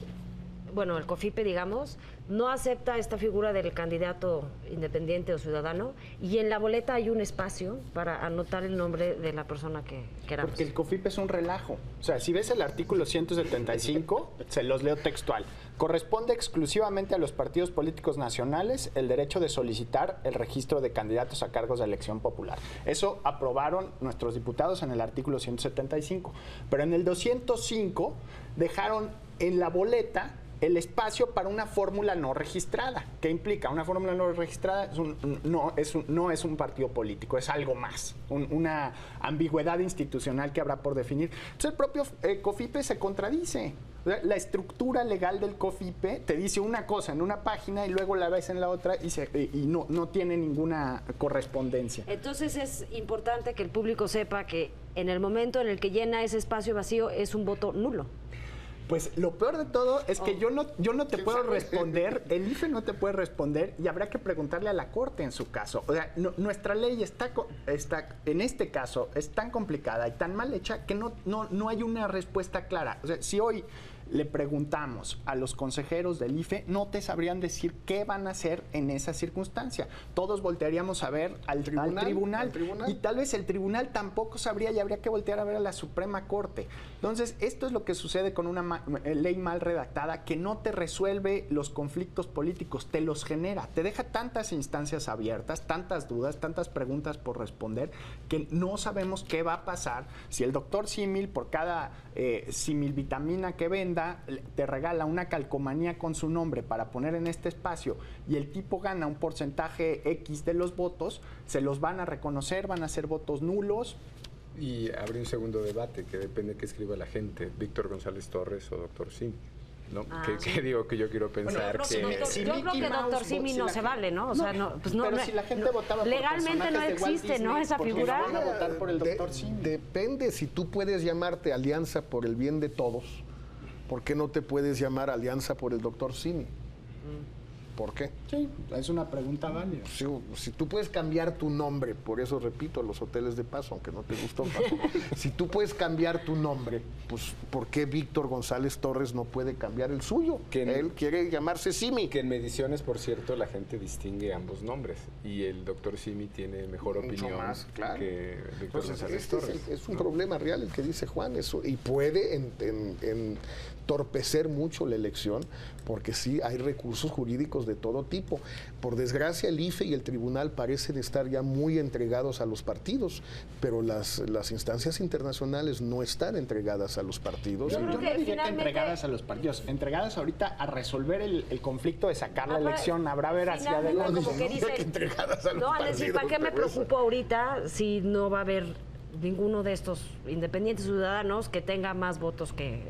bueno, el COFIPE, digamos, no acepta esta figura del candidato independiente o ciudadano y en la boleta hay un espacio para anotar el nombre de la persona que queramos? Porque el COFIPE es un relajo. O sea, si ves el artículo 175, se los leo textual. Corresponde exclusivamente a los partidos políticos nacionales el derecho de solicitar el registro de candidatos a cargos de elección popular. Eso aprobaron nuestros diputados en el artículo 175. Pero en el 205 dejaron en la boleta el espacio para una fórmula no registrada. ¿Qué implica? Una fórmula no registrada no es un partido político, es algo más, una ambigüedad institucional que habrá por definir. Entonces el propio COFIPE se contradice. La estructura legal del COFIPE te dice una cosa en una página y luego la ves en la otra y no tiene ninguna correspondencia. Entonces es importante que el público sepa que en el momento en el que llena ese espacio vacío es un voto nulo. Pues lo peor de todo es que yo no te puedo responder, el IFE no te puede responder y habrá que preguntarle a la Corte en su caso. O sea, nuestra ley está en este caso es tan complicada y tan mal hecha que no hay una respuesta clara. O sea, si hoy le preguntamos a los consejeros del IFE, no te sabrían decir qué van a hacer en esa circunstancia. Todos voltearíamos a ver al tribunal y tal vez el tribunal tampoco sabría y habría que voltear a ver a la Suprema Corte. Entonces, esto es lo que sucede con una ley mal redactada que no te resuelve los conflictos políticos, te los genera, te deja tantas instancias abiertas, tantas dudas, tantas preguntas por responder, que no sabemos qué va a pasar si el doctor Símil, por cada similvitamina que venda, te regala una calcomanía con su nombre para poner en este espacio y el tipo gana un porcentaje X de los votos, se los van a reconocer, van a ser votos nulos. Y abre un segundo debate que depende de qué escriba la gente, Víctor González Torres o doctor Sim, ¿no? Que digo que yo quiero pensar yo creo que doctor Simi no se vale, ¿no? O sea, pero si la gente votaba por legalmente no existe, Disney, ¿no? Esa figura. No van a votar por el doctor Simi. Depende, si tú puedes llamarte Alianza por el bien de todos, ¿por qué no te puedes llamar Alianza por el doctor Simi? ¿Por qué? Sí, es una pregunta válida. Si tú puedes cambiar tu nombre, por eso repito, los hoteles de paso, aunque no te gustó, Paco. Si tú puedes cambiar tu nombre, pues ¿por qué Víctor González Torres no puede cambiar el suyo? Él quiere llamarse Simi. Que en mediciones, por cierto, la gente distingue ambos nombres y el doctor Simi tiene mejor opinión más, claro, que Víctor González Torres. Es un problema real el que dice Juan, eso, y puede en torpecer mucho la elección, porque sí hay recursos jurídicos de todo tipo. Por desgracia, el IFE y el tribunal parecen estar ya muy entregados a los partidos, pero las instancias internacionales no están entregadas a los partidos. Yo no diría que entregadas a los partidos, entregadas ahorita a resolver el conflicto de sacar la elección. Habrá ver hacia adelante. Como que dice, entregadas a los partidos. Decir, ¿para qué me preocupo ahorita si no va a haber ninguno de estos independientes ciudadanos que tenga más votos que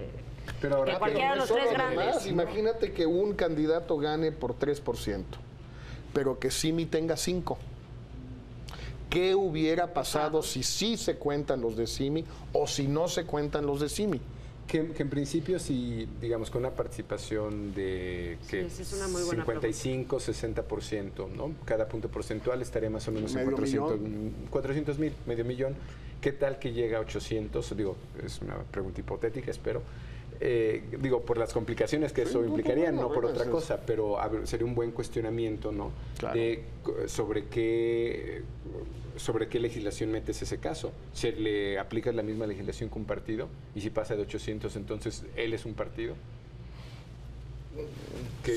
cualquiera de los tres grandes? Imagínate que un candidato gane por 3%, pero que Simi tenga 5%. ¿Qué hubiera pasado si sí se cuentan los de Simi o si no se cuentan los de Simi? Que en principio, si digamos con una participación de 55, 60%, ¿no? Cada punto porcentual estaría más o menos en 400,000, medio millón. ¿Qué tal que llega a 800? Digo, es una pregunta hipotética, espero. Digo, por las complicaciones que eso implicaría, no por otra cosa, pero sería un buen cuestionamiento, ¿no? Claro. Sobre qué legislación metes ese caso. ¿Se le aplica la misma legislación que un partido? Y si pasa de 800, entonces él es un partido.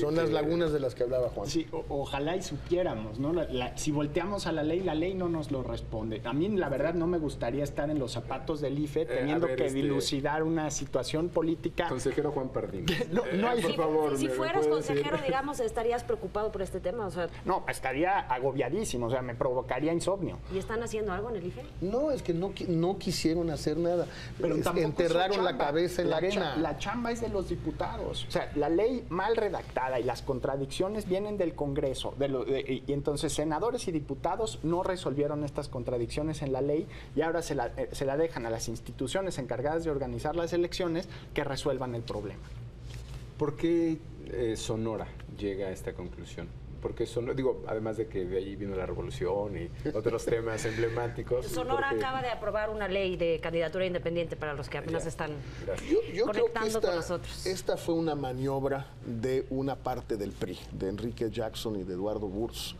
Son las lagunas de las que hablaba Juan. Sí, ojalá y supiéramos, ¿no? Si volteamos a la ley no nos lo responde. A mí, la verdad, no me gustaría estar en los zapatos del IFE teniendo que dilucidar una situación política. Consejero Juan Pardín. No hay, por favor. Si fueras consejero, decir? Digamos, ¿estarías preocupado por este tema? O sea, no, estaría agobiadísimo, o sea, me provocaría insomnio. ¿Y están haciendo algo en el IFE? No, es que no quisieron hacer nada. Pero enterraron la cabeza en la arena. La chamba es de los diputados. O sea, la ley mal redactada y las contradicciones vienen del Congreso. Y entonces senadores y diputados no resolvieron estas contradicciones en la ley y ahora se la dejan a las instituciones encargadas de organizar las elecciones que resuelvan el problema. ¿Por qué Sonora llega a esta conclusión? Porque digo, además de que de ahí vino la revolución y otros temas emblemáticos. Sonora acaba de aprobar una ley de candidatura independiente para los que apenas están conectando con nosotros. Esta fue una maniobra de una parte del PRI, de Enrique Jackson y de Eduardo Burz,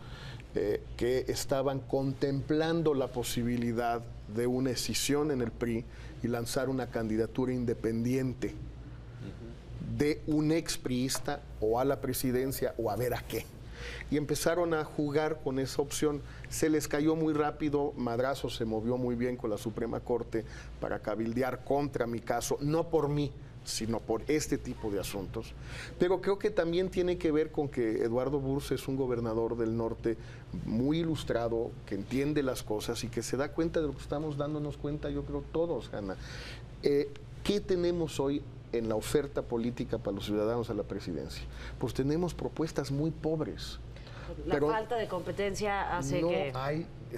que estaban contemplando la posibilidad de una escisión en el PRI y lanzar una candidatura independiente de un expriista o a la presidencia o a ver a qué. Y empezaron a jugar con esa opción. Se les cayó muy rápido, Madrazo se movió muy bien con la Suprema Corte para cabildear contra mi caso, no por mí, sino por este tipo de asuntos. Pero creo que también tiene que ver con que Eduardo Burz es un gobernador del norte muy ilustrado, que entiende las cosas y que se da cuenta de lo que estamos dándonos cuenta, yo creo todos, Ana. ¿Qué tenemos hoy en la oferta política para los ciudadanos a la presidencia? Pues tenemos propuestas muy pobres. La falta de competencia hace que...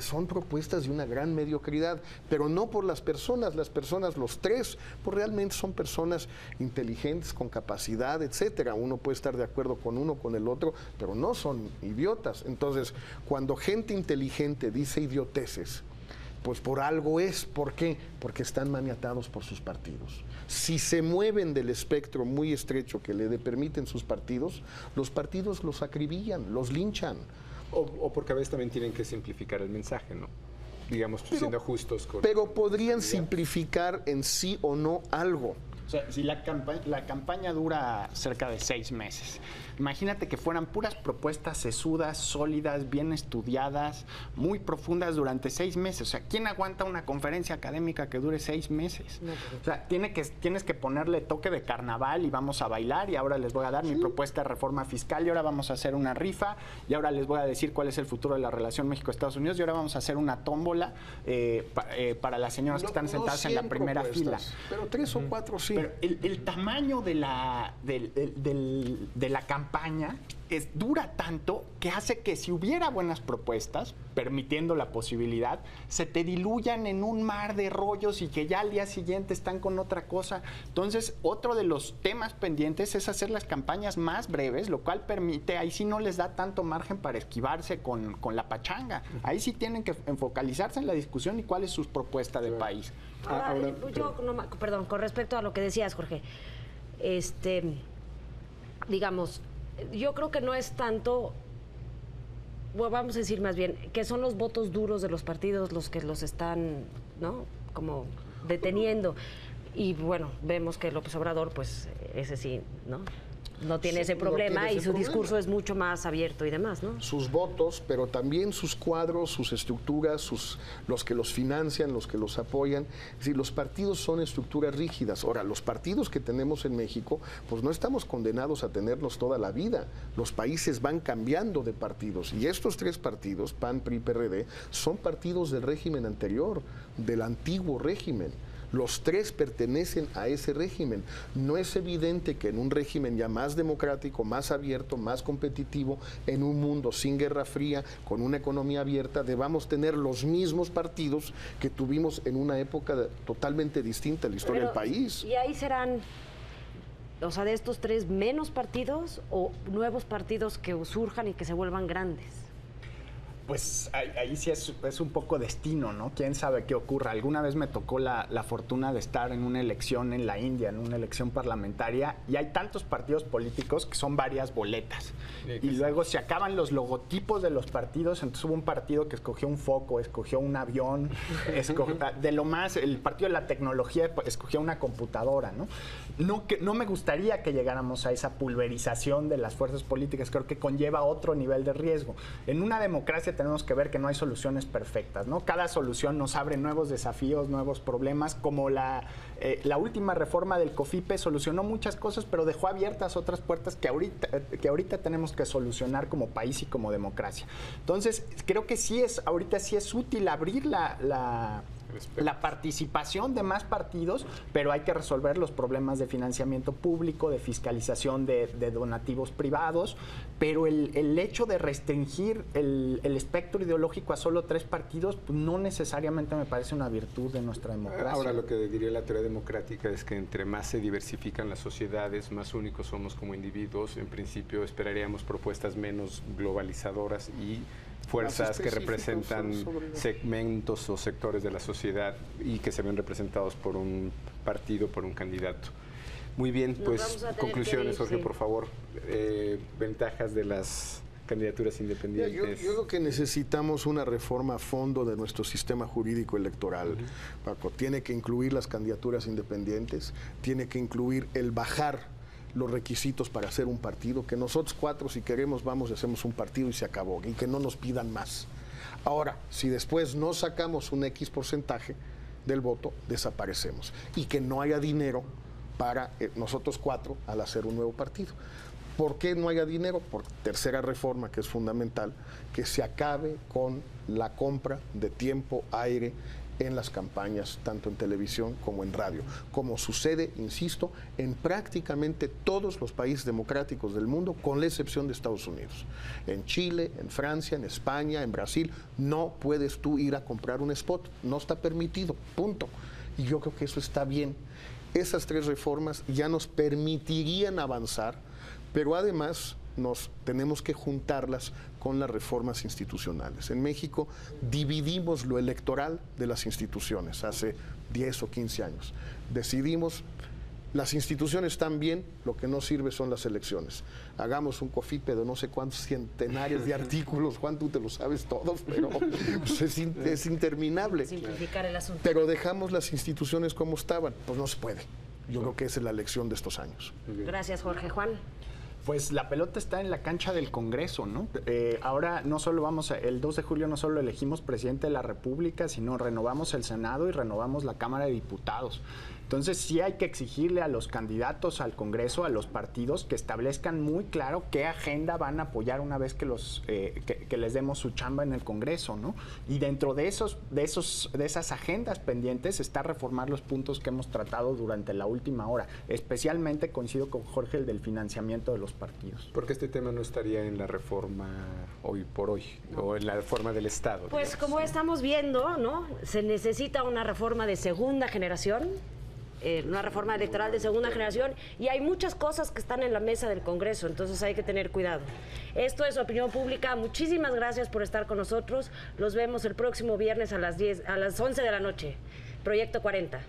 Son propuestas de una gran mediocridad, pero no por las personas, los tres, pues realmente son personas inteligentes, con capacidad, etcétera. Uno puede estar de acuerdo con uno, con el otro, pero no son idiotas. Entonces, cuando gente inteligente dice idioteces, pues por algo es. ¿Por qué? Porque están maniatados por sus partidos. Si se mueven del espectro muy estrecho que le permiten sus partidos, los partidos los acribillan, los linchan. O porque a veces también tienen que simplificar el mensaje, ¿no? Digamos, siendo justos con... Pero podrían simplificar en sí o no algo. O sea, si la campaña dura cerca de 6 meses, imagínate que fueran puras propuestas sesudas, sólidas, bien estudiadas, muy profundas durante 6 meses. O sea, ¿quién aguanta una conferencia académica que dure 6 meses? No, o sea, tienes que ponerle toque de carnaval y vamos a bailar y ahora les voy a dar mi propuesta de reforma fiscal y ahora vamos a hacer una rifa y ahora les voy a decir cuál es el futuro de la relación México-Estados Unidos y ahora vamos a hacer una tómbola para las señoras que están sentadas en la primera fila. Pero 3 o 4 sí. Pero el tamaño de la campaña dura tanto que hace que si hubiera buenas propuestas, permitiendo la posibilidad, se te diluyan en un mar de rollos y que ya al día siguiente están con otra cosa. Entonces, otro de los temas pendientes es hacer las campañas más breves, lo cual permite, ahí sí no les da tanto margen para esquivarse con la pachanga. Ahí sí tienen que focalizarse en la discusión y cuál es su propuesta de país. Perdón, con respecto a lo que decías, Jorge, digamos, yo creo que no es tanto, bueno, vamos a decir más bien, que son los votos duros de los partidos los que los están, ¿no?, como deteniendo. Y bueno, vemos que López Obrador, pues ese sí, no tiene ese problema, y su discurso es mucho más abierto y demás, ¿no? Sus votos, pero también sus cuadros, sus estructuras, los que los financian, los que los apoyan. Es decir, los partidos son estructuras rígidas. Ahora, los partidos que tenemos en México, pues no estamos condenados a tenerlos toda la vida. Los países van cambiando de partidos. Y estos 3 partidos, PAN, PRI, PRD, son partidos del régimen anterior, del antiguo régimen. Los 3 pertenecen a ese régimen. No es evidente que en un régimen ya más democrático, más abierto, más competitivo, en un mundo sin Guerra Fría, con una economía abierta, debamos tener los mismos partidos que tuvimos en una época totalmente distinta en la historia del país. ¿Y ahí serán, o sea, de estos 3, menos partidos o nuevos partidos que surjan y que se vuelvan grandes? Pues ahí sí es un poco destino, ¿no? ¿Quién sabe qué ocurra? Alguna vez me tocó la fortuna de estar en una elección en la India, en una elección parlamentaria, y hay tantos partidos políticos que son varias boletas. Y luego se acaban los logotipos de los partidos, entonces hubo un partido que escogió un foco, escogió un avión, el partido de la tecnología escogió una computadora, ¿no? No me gustaría que llegáramos a esa pulverización de las fuerzas políticas, creo que conlleva otro nivel de riesgo. En una democracia tenemos que ver que no hay soluciones perfectas, ¿no? Cada solución nos abre nuevos desafíos, nuevos problemas, como la última reforma del COFIPE solucionó muchas cosas, pero dejó abiertas otras puertas que ahorita tenemos que solucionar como país y como democracia. Entonces, creo que ahorita sí es útil abrir la participación de más partidos, pero hay que resolver los problemas de financiamiento público, de fiscalización de donativos privados, pero el hecho de restringir el espectro ideológico a solo 3 partidos, pues no necesariamente me parece una virtud de nuestra democracia. Ahora, lo que diría la teoría democrática es que entre más se diversifican las sociedades, más únicos somos como individuos. En principio esperaríamos propuestas menos globalizadoras y fuerzas que representan segmentos o sectores de la sociedad y que se ven representados por un partido, por un candidato. Muy bien, pues conclusiones, Jorge, por favor. Ventajas de las candidaturas independientes. Yo creo que necesitamos una reforma a fondo de nuestro sistema jurídico electoral, Paco. Tiene que incluir las candidaturas independientes, tiene que incluir el bajar los requisitos para hacer un partido, que nosotros 4, si queremos, vamos y hacemos un partido y se acabó, y que no nos pidan más. Ahora, si después no sacamos un X porcentaje del voto, desaparecemos, y que no haya dinero para nosotros 4 al hacer un nuevo partido. ¿Por qué no haya dinero? Por tercera reforma, que es fundamental, que se acabe con la compra de tiempo aire en las campañas, tanto en televisión como en radio, como sucede, insisto, en prácticamente todos los países democráticos del mundo, con la excepción de Estados Unidos. En Chile, en Francia, en España, en Brasil, no puedes tú ir a comprar un spot, no está permitido, punto. Y yo creo que eso está bien. Esas 3 reformas ya nos permitirían avanzar, pero además nos tenemos que juntarlas con las reformas institucionales. En México dividimos lo electoral de las instituciones hace 10 o 15 años. Decidimos, las instituciones están bien, lo que no sirve son las elecciones. Hagamos un COFIPE de no sé cuántos centenares de artículos, Juan, tú te lo sabes todos, pero pues es interminable. Simplificar el asunto. Pero dejamos las instituciones como estaban, pues no se puede. Yo creo que esa es la lección de estos años. Gracias, Jorge. Juan. Pues la pelota está en la cancha del Congreso, ¿no? Ahora no solo el 2 de julio no solo elegimos presidente de la República, sino renovamos el Senado y renovamos la Cámara de Diputados. Entonces sí hay que exigirle a los candidatos al Congreso, a los partidos, que establezcan muy claro qué agenda van a apoyar una vez que les demos su chamba en el Congreso, ¿no? Y dentro de esas agendas pendientes está reformar los puntos que hemos tratado durante la última hora. Especialmente coincido con Jorge, el del financiamiento de los partidos. ¿Por qué este tema no estaría en la reforma hoy por hoy, o en la reforma del Estado? Pues digamos, como estamos viendo, ¿no? Se necesita una reforma de segunda generación, una reforma electoral de segunda generación, y hay muchas cosas que están en la mesa del Congreso, entonces hay que tener cuidado. Esto es Opinión Pública. Muchísimas gracias por estar con nosotros. Los vemos el próximo viernes a las 11 de la noche. Proyecto 40.